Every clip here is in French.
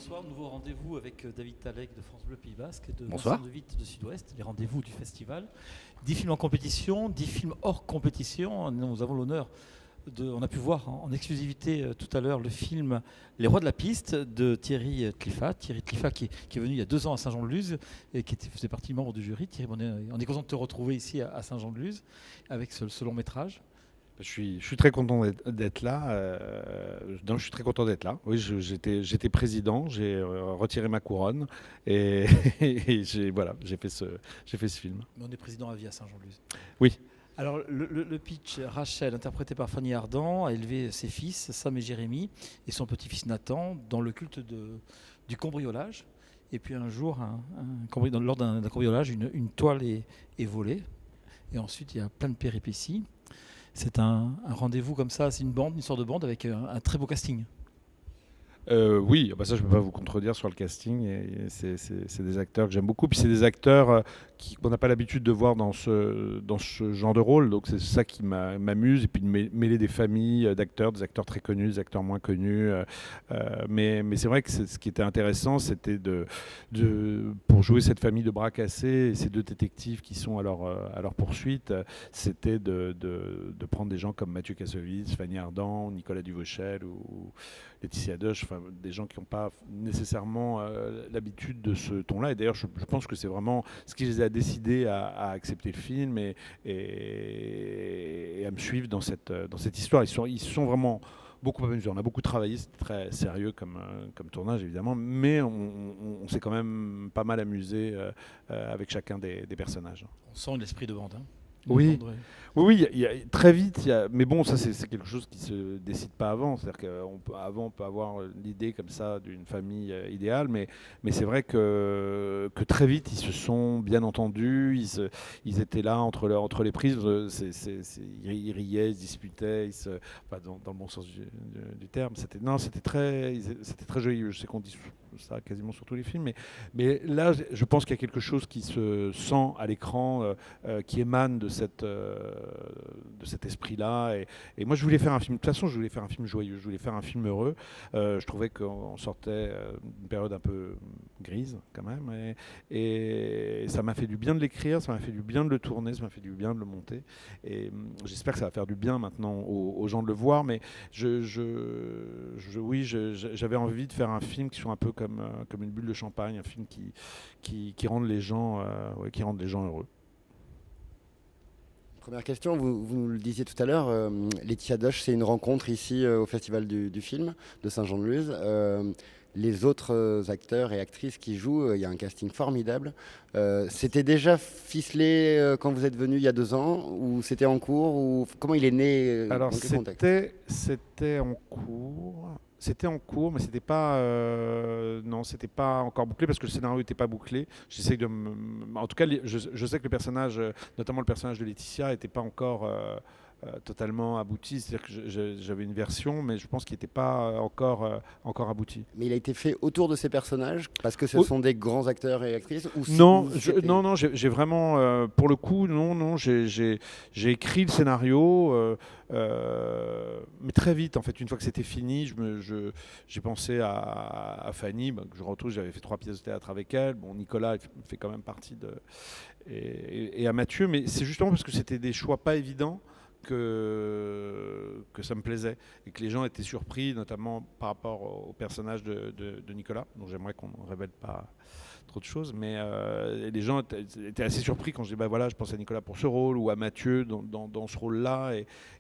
bonsoir. Nouveau rendez-vous avec David Talek de France Bleu Pays Basque et de Bonsoir. Vincent de Witt de Sud-Ouest, les rendez-vous du festival. 10 films en compétition, 10 films hors compétition. Nous avons l'honneur on a pu voir en exclusivité tout à l'heure le film Les Rois de la Piste de Thierry Cliffat. Thierry Cliffat qui est venu il y a 2 ans à Saint-Jean-de-Luz et qui faisait partie membre du jury. Thierry, on est content de te retrouver ici à Saint-Jean-de-Luz avec ce long métrage. Je suis très content d'être là. Non, je suis très content d'être là. Oui, j'étais président, j'ai retiré ma couronne et, et j'ai fait ce film. Mais on est président à vie à Saint-Jean-de-Luz. Oui. Alors le pitch, Rachel, interprétée par Fanny Ardant, a élevé ses fils, Sam et Jérémy, et son petit-fils Nathan, dans le culte du cambriolage. Et puis un jour, lors d'un cambriolage, une toile est volée. Et ensuite, il y a plein de péripéties. C'est un rendez-vous comme ça, c'est une sorte de bande avec un très beau casting. Oui, ça je ne peux pas vous contredire sur le casting. C'est des acteurs que j'aime beaucoup. Puis c'est des acteurs qu'on n'a pas l'habitude de voir dans ce genre de rôle. Donc c'est ça qui m'amuse. Et puis de mêler des familles d'acteurs, des acteurs très connus, des acteurs moins connus. Mais c'est vrai que ce qui était intéressant, c'était pour jouer cette famille de bras cassés et ces 2 détectives qui sont à leur poursuite, c'était de prendre des gens comme Mathieu Kassovitz, Fanny Ardant, Nicolas Duvauchel ou Laetitia Doche, des gens qui n'ont pas nécessairement l'habitude de ce ton-là. Et d'ailleurs, je pense que c'est vraiment ce qui les a décidés à accepter le film et à me suivre dans cette histoire. Ils sont vraiment beaucoup amusés. On a beaucoup travaillé, c'était très sérieux comme tournage, évidemment, mais on s'est quand même pas mal amusé avec chacun des personnages. On sent l'esprit de bande. Oui. Oui, très vite, mais bon, ça c'est quelque chose qui se décide pas avant. C'est-à-dire qu'avant on peut avoir l'idée comme ça d'une famille idéale, mais c'est vrai que très vite ils se sont bien entendus, ils étaient là entre les prises, ils riaient, ils se disputaient, pas dans le bon sens du terme. C'était très joli. Je sais qu'on dit ça quasiment sur tous les films, mais là je pense qu'il y a quelque chose qui se sent à l'écran, qui émane de cet esprit-là. Et moi, je voulais faire un film. De toute façon, je voulais faire un film joyeux. Je voulais faire un film heureux. Je trouvais qu'on sortait d'une période un peu grise, quand même. Et ça m'a fait du bien de l'écrire. Ça m'a fait du bien de le tourner. Ça m'a fait du bien de le monter. Et j'espère que ça va faire du bien maintenant aux gens de le voir. Mais oui, j'avais envie de faire un film qui soit un peu comme une bulle de champagne, un film qui rende les gens heureux. Première question, vous nous le disiez tout à l'heure, Laetitia Doche, c'est une rencontre ici au Festival du film de Saint-Jean-de-Luz. Les autres acteurs et actrices qui jouent, il y a un casting formidable. C'était déjà ficelé quand vous êtes venu il y a 2 ans, ou c'était en cours, ou comment il est né? Alors dans quel contexte? c'était en cours. C'était en cours, mais non, c'était pas encore bouclé parce que le scénario n'était pas bouclé. J'essaie en tout cas, je sais que le personnage, notamment le personnage de Laetitia, n'était pas encore totalement abouti. C'est-à-dire que j'avais une version, mais je pense qu'il n'était pas encore abouti. Mais il a été fait autour de ces personnages parce que ce sont des grands acteurs et actrices, ou Non, c'était- non, j'ai vraiment, pour le coup, non, j'ai écrit le scénario, mais très vite, en fait, une fois que c'était fini, j'ai pensé à Fanny, que je retrouve, j'avais fait 3 pièces de théâtre avec elle, bon, Nicolas fait quand même partie et à Mathieu, mais c'est justement parce que c'était des choix pas évidents que ça me plaisait et que les gens étaient surpris, notamment par rapport au personnage de Nicolas, dont j'aimerais qu'on ne révèle pas trop de choses, mais les gens étaient assez surpris quand je dis voilà, je pense à Nicolas pour ce rôle ou à Mathieu dans ce rôle-là,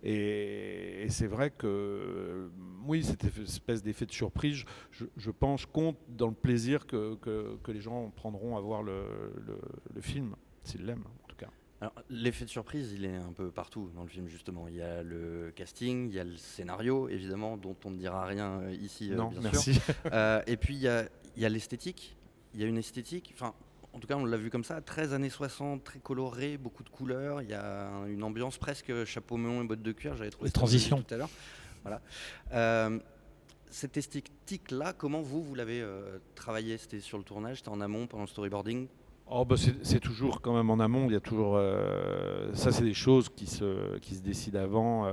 et c'est vrai que oui, cette espèce d'effet de surprise, je pense, compte dans le plaisir que les gens prendront à voir le film, s'ils l'aiment en tout cas. Alors, l'effet de surprise, il est un peu partout dans le film, justement. Il y a le casting, il y a le scénario, évidemment, dont on ne dira rien ici, Non, bien merci. sûr. Et puis, il y a l'esthétique. Il y a une esthétique, enfin, en tout cas, on l'a vu comme ça, 13 années 60, très coloré, beaucoup de couleurs. Il y a une ambiance presque chapeau melon et bottes de cuir, j'avais trouvé Les ça transitions. tout à l'heure. Voilà. Cette esthétique-là, comment vous l'avez travaillé? C'était sur le tournage, c'était en amont, pendant le storyboarding? Oh, bah, c'est toujours quand même en amont, il y a toujours ça, c'est des choses qui se décident avant,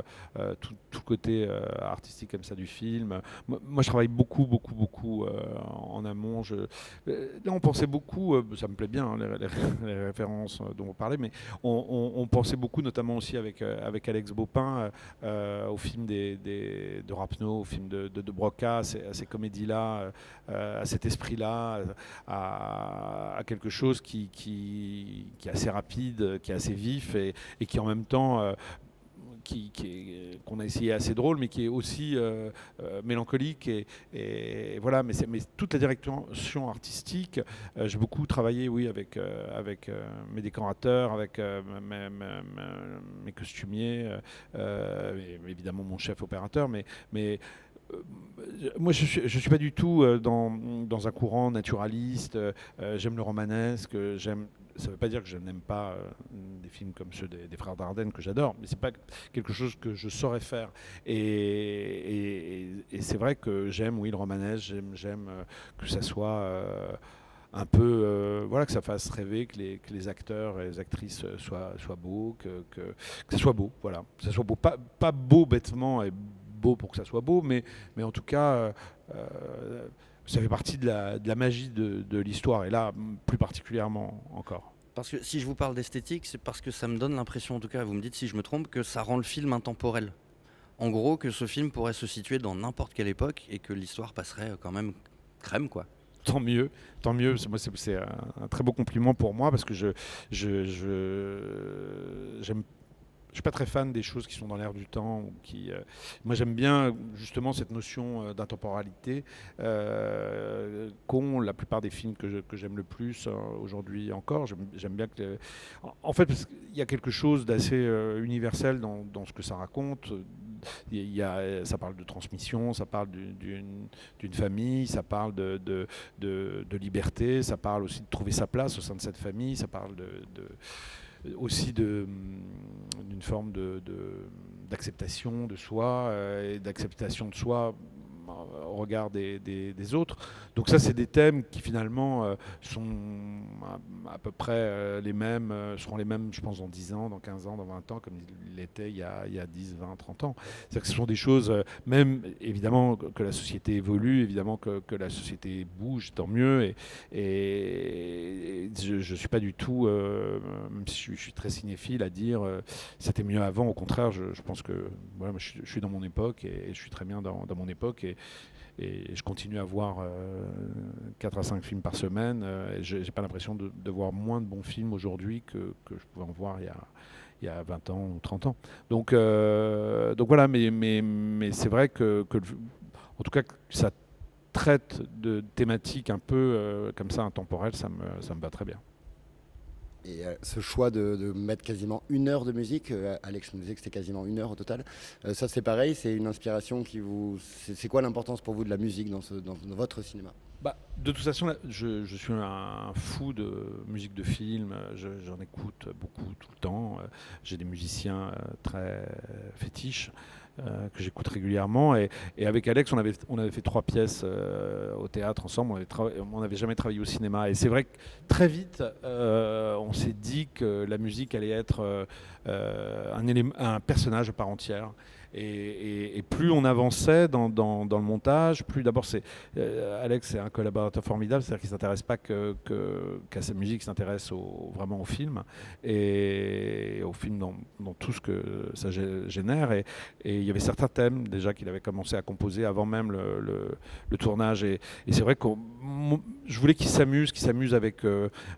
tout côté artistique comme ça du film. Moi, je travaille beaucoup en amont. Là, on pensait beaucoup, ça me plaît bien hein, les références dont vous parlez, mais on pensait beaucoup, notamment aussi avec Alex Baupin, au film de Rapneau, au film de Broca, à ces comédies-là, à cet esprit-là, à quelque chose qui est assez rapide, qui est assez vif et qui en même temps qu'on a essayé assez drôle, mais qui est aussi mélancolique et voilà. Mais toute la direction artistique, j'ai beaucoup travaillé, oui, avec mes décorateurs, avec mes costumiers, évidemment mon chef opérateur, mais moi, je suis pas du tout dans un courant naturaliste. J'aime le romanesque. Ça ne veut pas dire que je n'aime pas des films comme ceux des frères Dardenne que j'adore, mais c'est pas quelque chose que je saurais faire. Et c'est vrai que j'aime, oui, le romanesque. J'aime que ça soit un peu, voilà, que ça fasse rêver, que les acteurs et les actrices soient beaux, que ça soit beau, voilà, que ça soit beau, pas beau bêtement et beau pour que ça soit beau, mais en tout cas, ça fait partie de la magie de l'histoire, et là, plus particulièrement encore. Parce que si je vous parle d'esthétique, c'est parce que ça me donne l'impression, en tout cas, vous me dites si je me trompe, que ça rend le film intemporel. En gros, que ce film pourrait se situer dans n'importe quelle époque et que l'histoire passerait quand même crème, quoi. Tant mieux, tant mieux. Moi, c'est un très beau compliment pour moi parce que j'aime. Je suis pas très fan des choses qui sont dans l'air du temps. Moi, j'aime bien justement cette notion d'intemporalité qu'ont la plupart des films que j'aime le plus aujourd'hui encore. J'aime bien que... En fait, parce qu'il y a quelque chose d'assez universel dans ce que ça raconte. Ça parle de transmission, ça parle d'une famille, ça parle de liberté, ça parle aussi de trouver sa place au sein de cette famille, ça parle aussi d'une forme d'acceptation de soi et d'acceptation de soi au regard des autres. Donc ça, c'est des thèmes qui finalement sont à peu près les mêmes, seront les mêmes, je pense, dans 10 ans, dans 15 ans, dans 20 ans, comme ils l'étaient il y a 10, 20, 30 ans. C'est-à-dire que ce sont des choses, même évidemment que la société évolue, évidemment que la société bouge, tant mieux. Et je ne suis pas du tout, même si je suis très cinéphile, à dire c'était mieux avant. Au contraire, je pense que voilà, moi, je suis dans mon époque et je suis très bien dans mon époque. Et je continue à voir 4 à 5 films par semaine. Et j'ai pas l'impression de voir moins de bons films aujourd'hui que je pouvais en voir il y a 20 ans ou 30 ans. Donc voilà, mais c'est vrai en tout cas, que ça traite de thématiques un peu comme ça, intemporelles, ça me va très bien. Et ce choix de mettre quasiment 1 heure de musique, Alex nous disait que c'était quasiment 1 heure au total. Ça, c'est pareil, c'est une inspiration qui vous. C'est quoi l'importance pour vous de la musique dans votre cinéma? De toute façon, là, je suis un fou de musique de film. J'en écoute beaucoup tout le temps. J'ai des musiciens très fétiches que j'écoute régulièrement. Et avec Alex, on avait fait 3 pièces au théâtre ensemble. On n'avait jamais travaillé au cinéma. Et c'est vrai que très vite, on s'est dit que la musique allait être un personnage à part entière. Et plus on avançait dans le montage, plus d'abord Alex est un collaborateur formidable, c'est-à-dire qu'il ne s'intéresse pas qu'à sa musique, il s'intéresse vraiment au film et au film dans tout ce que ça génère. Et il y avait certains thèmes déjà qu'il avait commencé à composer avant même le tournage. Et c'est vrai que je voulais qu'il s'amuse avec,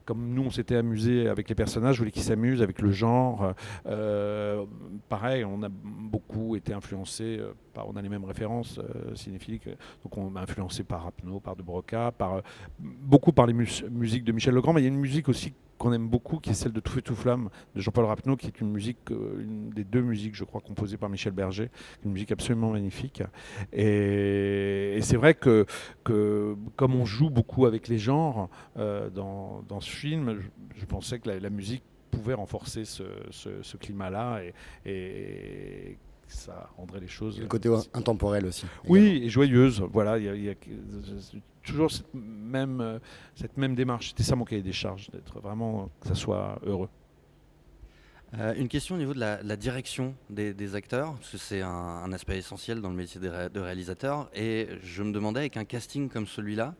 comme nous on s'était amusé avec les personnages, je voulais qu'il s'amuse avec le genre. Pareil, on a beaucoup été influencé on a les mêmes références cinéphiliques, donc on a influencé par Rapneau, par De Broca, beaucoup par les musiques de Michel Legrand, mais il y a une musique aussi qu'on aime beaucoup, qui est celle de Tout feu tout flamme de Jean-Paul Rapneau, qui est une musique, une des 2 musiques, je crois, composées par Michel Berger, une musique absolument magnifique. Et c'est vrai que comme on joue beaucoup avec les genres dans ce film, je pensais que la musique pouvait renforcer ce climat-là et ça rendrait les choses... Le côté intemporel aussi. Oui, et joyeuse. Voilà, toujours cette même démarche. C'était ça mon cahier des charges, d'être vraiment, que ça soit heureux. Une question au niveau de la direction des acteurs, parce que c'est un aspect essentiel dans le métier de réalisateur. Et je me demandais, avec un casting comme celui-là,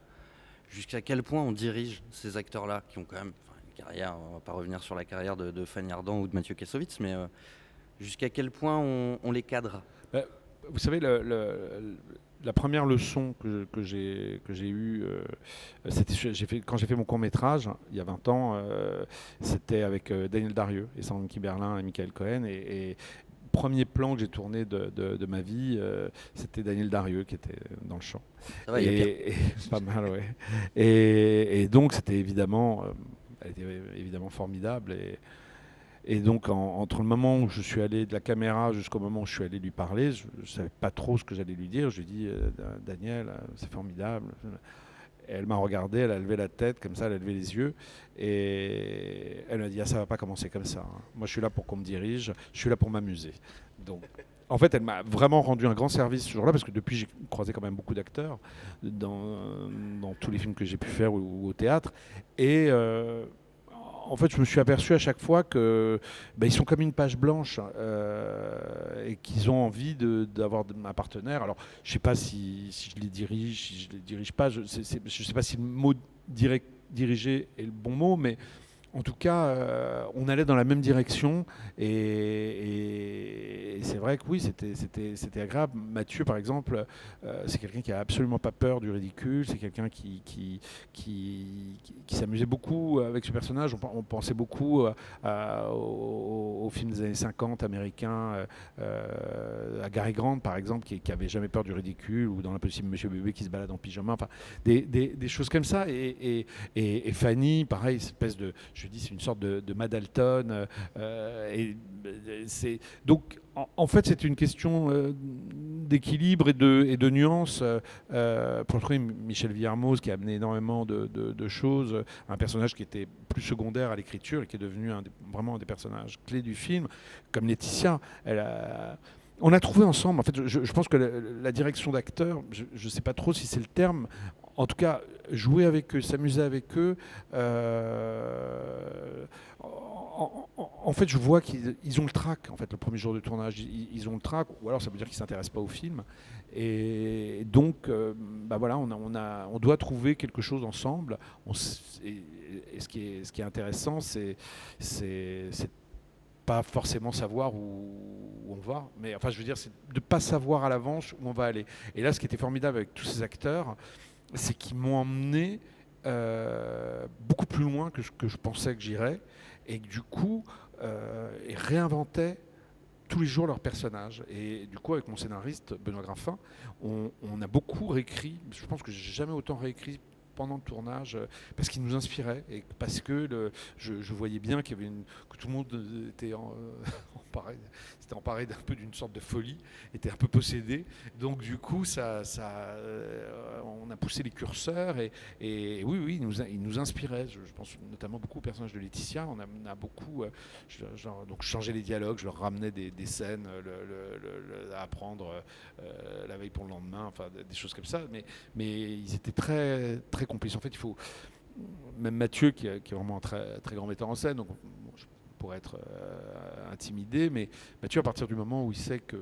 jusqu'à quel point on dirige ces acteurs-là, qui ont quand même une carrière, on va pas revenir sur la carrière de Fanny Ardant ou de Mathieu Kassovitz, mais jusqu'à quel point on les cadre. Vous savez, la première leçon que j'ai eue, c'était quand j'ai fait mon court-métrage, il y a 20 ans, c'était avec Daniel Darieux et Sandrine Kiberlin et Michael Cohen. Et premier plan que j'ai tourné de ma vie, c'était Daniel Darieux qui était dans le champ. Ça va, il y a pire. Pas mal, ouais. Et donc, c'était évidemment, elle était évidemment formidable. Et donc, entre le moment où je suis allé de la caméra jusqu'au moment où je suis allé lui parler, je ne savais pas trop ce que j'allais lui dire. Je lui ai dit, Daniel, c'est formidable. Et elle m'a regardé, elle a levé la tête, comme ça, elle a levé les yeux. Et elle m'a dit, ah, ça ne va pas commencer comme ça. Moi, je suis là pour qu'on me dirige, je suis là pour m'amuser. Donc, en fait, elle m'a vraiment rendu un grand service ce jour-là, parce que depuis, j'ai croisé quand même beaucoup d'acteurs dans tous les films que j'ai pu faire ou au théâtre. Et en fait, je me suis aperçu à chaque fois que ils sont comme une page blanche, et qu'ils ont envie d'avoir un partenaire. Alors, je ne sais pas si je les dirige, si je les dirige pas. Je ne sais pas si le mot diriger est le bon mot, mais en tout cas, on allait dans la même direction. Et c'est vrai que oui, c'était agréable. Mathieu, par exemple, c'est quelqu'un qui a absolument pas peur du ridicule. C'est quelqu'un qui s'amusait beaucoup avec ce personnage. On pensait beaucoup aux films des années 50 américains, à Gary Grant, par exemple, qui avait jamais peur du ridicule, ou dans L'Impossible Monsieur Bébé qui se balade en pyjama. Enfin, des choses comme ça. Et Fanny, pareil, cette espèce de... Je dis, c'est une sorte de Madalton. Donc, en fait, c'est une question d'équilibre et de nuances. Pour trouver Michel Villermoz, qui a amené énormément de choses, un personnage qui était plus secondaire à l'écriture et qui est devenu vraiment un des personnages clés du film, comme Laetitia. On a trouvé ensemble, en fait, je pense que la direction d'acteur, je ne sais pas trop si c'est le terme, en tout cas, jouer avec eux, s'amuser avec eux, en fait, je vois qu'ils ont le trac, en fait, le premier jour de tournage. Ils ont le trac, ou alors ça veut dire qu'ils ne s'intéressent pas au film. Et donc, voilà, on doit trouver quelque chose ensemble. Et ce qui est intéressant, c'est pas forcément savoir où on va, mais enfin, je veux dire, c'est de ne pas savoir à l'avance où on va aller. Et là, ce qui était formidable avec tous ces acteurs, c'est qu'ils m'ont emmené beaucoup plus loin que ce que je pensais que j'irais, et que du coup, ils réinventaient tous les jours leurs personnages. Et du coup, avec mon scénariste, Benoît Graffin, on a beaucoup réécrit. Je pense que j'ai jamais autant réécrit pendant le tournage, parce qu'il nous inspirait, et parce que je voyais bien qu'il y avait que tout le monde était emparé d'un peu d'une sorte de folie, était un peu possédé. Donc du coup, on a poussé les curseurs, et oui, il nous inspirait. Je pense notamment beaucoup au personnage de Laetitia. On a beaucoup, donc je changeais les dialogues, je leur ramenais des scènes à apprendre la veille pour le lendemain, enfin des choses comme ça. Mais ils étaient très très complices. En fait, il faut même Mathieu, qui est vraiment un très très grand metteur en scène. Donc, je pourrais être intimidé, mais Mathieu, à partir du moment où il sait que,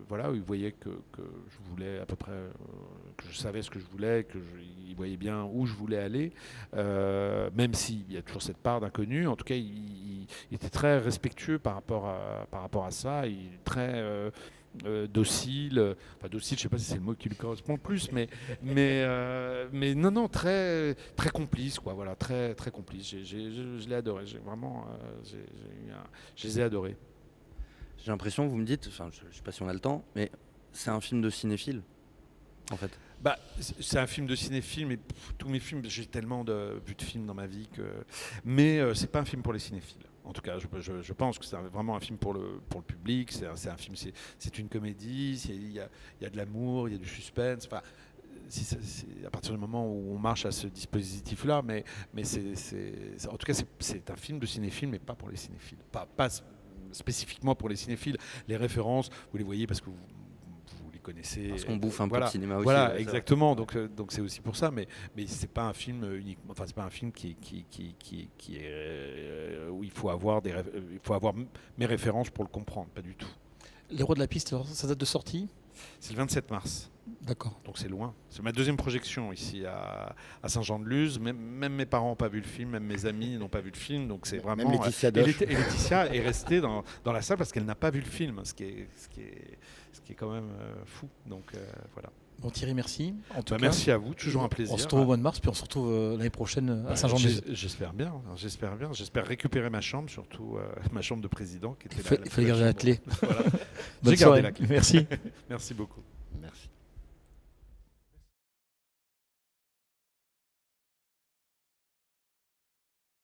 voilà, où il voyait que je voulais à peu près, que je savais ce que je voulais, il voyait bien où je voulais aller, même s'il y a toujours cette part d'inconnu. En tout cas, il était très respectueux par rapport à ça. Il est très docile, enfin docile, je sais pas si c'est le mot qui lui correspond le plus, mais non, très très complice, quoi, voilà, très très complice. Je l'ai adoré, je les ai adorés. J'ai l'impression que vous me dites, enfin, je sais pas si on a le temps, mais c'est un film de cinéphile, en fait. C'est un film de cinéphile, mais tous mes films, j'ai tellement vu de films dans ma vie mais c'est pas un film pour les cinéphiles. En tout cas, je pense que c'est vraiment un film pour le public. C'est un film, c'est une comédie. Il y a de l'amour, il y a du suspense. Enfin, à partir du moment où on marche à ce dispositif-là, mais en tout cas, c'est un film de cinéphile, mais pas pour les cinéphiles. Pas spécifiquement pour les cinéphiles. Les références, vous les voyez parce que vous les connaissez. Parce qu'on bouffe un peu voilà, de cinéma aussi. voilà, ouais, c'est exactement. vrai. Donc c'est aussi pour ça, mais c'est pas un film uniquement. Enfin, c'est pas un film qui est où il faut avoir il faut avoir mes références pour le comprendre, pas du tout. Les Rois de la Piste, ça date de sortie? C'est le 27 mars. D'accord. Donc c'est loin. C'est ma deuxième projection ici à Saint-Jean-de-Luz. Même mes parents n'ont pas vu le film, même mes amis n'ont pas vu le film. Donc c'est vraiment. Même Laetitia et Doche. Laetitia est restée dans la salle parce qu'elle n'a pas vu le film, ce qui est quand même fou. Donc voilà. Bon, Thierry, merci. En tout cas, merci à vous, toujours un plaisir. On se retrouve au mois de mars, puis on se retrouve l'année prochaine à Saint-Jean-de-Luz. J'espère bien. J'espère récupérer ma chambre, surtout ma chambre de président qui était Il fallait garder la clé. Voilà. Bonne J'ai gardé soirée. la clé. Merci. Merci beaucoup.